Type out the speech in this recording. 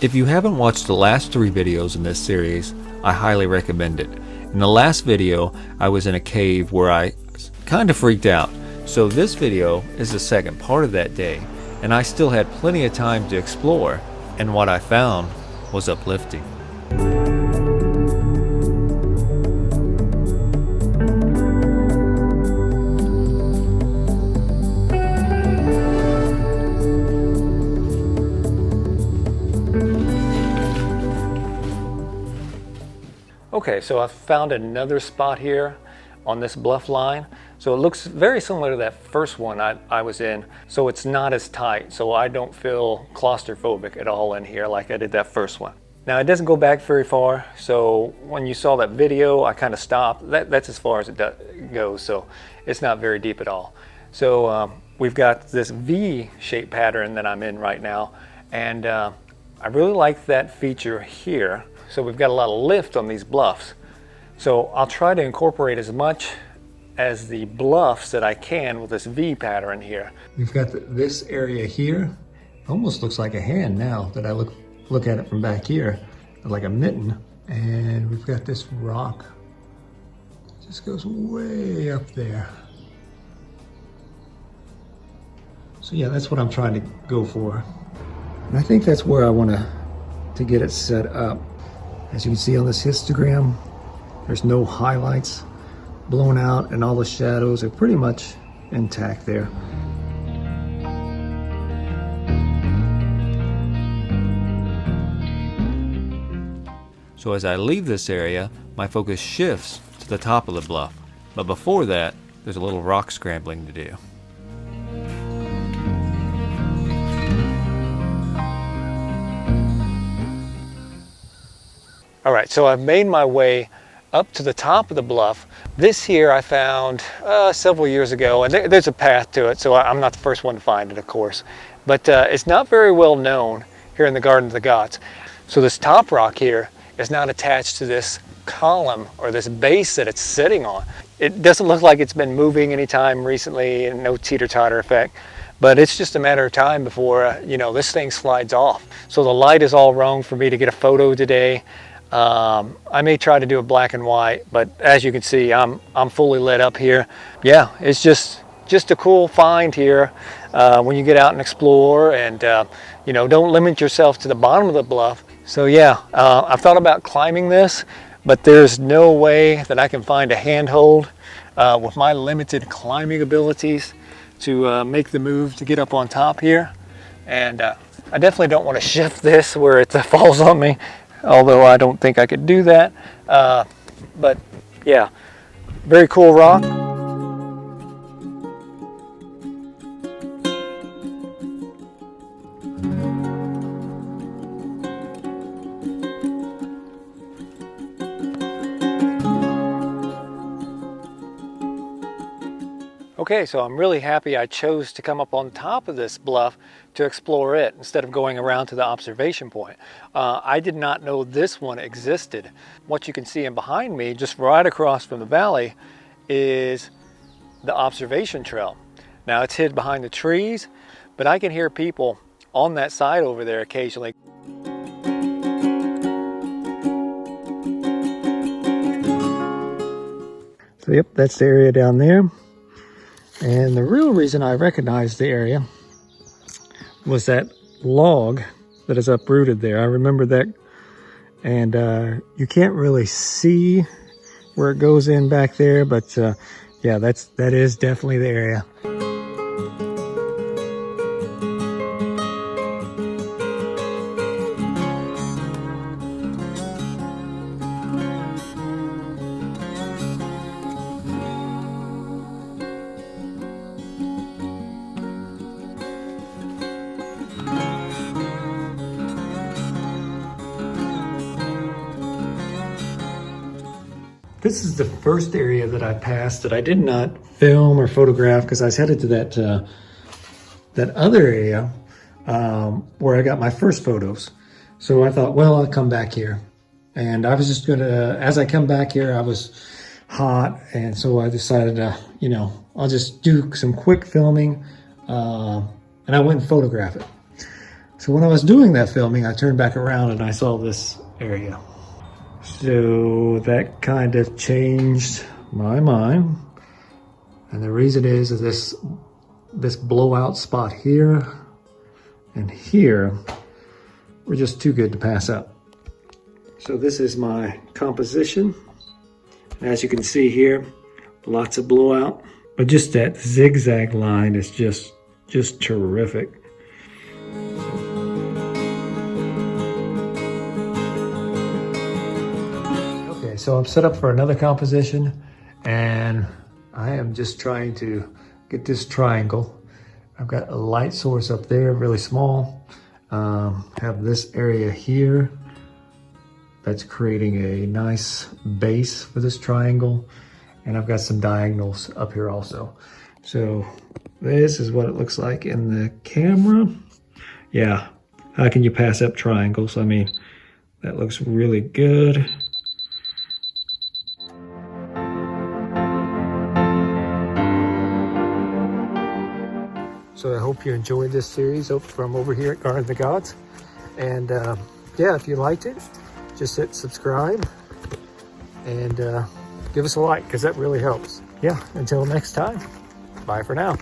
If you haven't watched the last 3 videos in this series, I highly recommend it. In the last video, I was in a cave where I kind of freaked out. So this video is the second part of that day, and I still had plenty of time to explore, and what I found was uplifting. Okay, so I found another spot here on this bluff line. So it looks very similar to that first one I was in. So it's not as tight, so I don't feel claustrophobic at all in here like I did that first one. Now it doesn't go back very far, so when you saw that video, I kind of stopped. That's as far as it goes, so it's not very deep at all. So we've got this V-shaped pattern that I'm in right now, and I really like that feature here. So we've got a lot of lift on these bluffs. So I'll try to incorporate as much as the bluffs that I can with this V pattern here. We've got this area here. Almost looks like a hand now that I look at it from back here, like a mitten. And we've got this rock. It just goes way up there. So yeah, that's what I'm trying to go for. And I think that's where I want to get it set up. As you can see on this histogram, there's no highlights blown out and all the shadows are pretty much intact there. So as I leave this area, my focus shifts to the top of the bluff. But before that, there's a little rock scrambling to do. All right, so I've made my way up to the top of the bluff. This here I found several years ago, and there's a path to it, so I'm not the first one to find it, of course. But it's not very well known here in the Garden of the Gods. So this top rock here is not attached to this column or this base that it's sitting on. It doesn't look like it's been moving anytime recently, and no teeter-totter effect. But it's just a matter of time before, this thing slides off. So the light is all wrong for me to get a photo today. I may try to do a black and white, but as you can see, I'm fully lit up here. Yeah, it's just a cool find here when you get out and explore, and don't limit yourself to the bottom of the bluff. So yeah, I've thought about climbing this, but there's no way that I can find a handhold with my limited climbing abilities to make the move to get up on top here. And I definitely don't want to shift this where it falls on me, although I don't think I could do that. But yeah, very cool rock. Okay, so I'm really happy I chose to come up on top of this bluff to explore it instead of going around to the observation point. I did not know this one existed. What you can see in behind me, just right across from the valley, is the observation trail. Now it's hid behind the trees, but I can hear people on that side over there occasionally. So yep, that's the area down there. And the real reason I recognized the area was that log that is uprooted there. I remember that, and you can't really see where it goes in back there, but yeah, that is definitely the area. This is the first area that I passed that I did not film or photograph because I was headed to that other area where I got my first photos. So I thought, well, I'll come back here. And I was just gonna, as I come back here, I was hot. And so I decided to, I'll just do some quick filming and I went and photograph it. So when I was doing that filming, I turned back around and I saw this area. So that kind of changed my mind. And the reason is this blowout spot here and here were just too good to pass up. So this is my composition. As you can see here, lots of blowout, but just that zigzag line is just terrific. Okay, so I'm set up for another composition, and I am just trying to get this triangle. I've got a light source up there, really small. Have this area here that's creating a nice base for this triangle. And I've got some diagonals up here also. So this is what it looks like in the camera. Yeah, how can you pass up triangles? I mean, that looks really good. So I hope you enjoyed this series from over here at Garden of the Gods. And yeah, if you liked it, just hit subscribe and give us a like, because that really helps. Yeah, until next time, bye for now.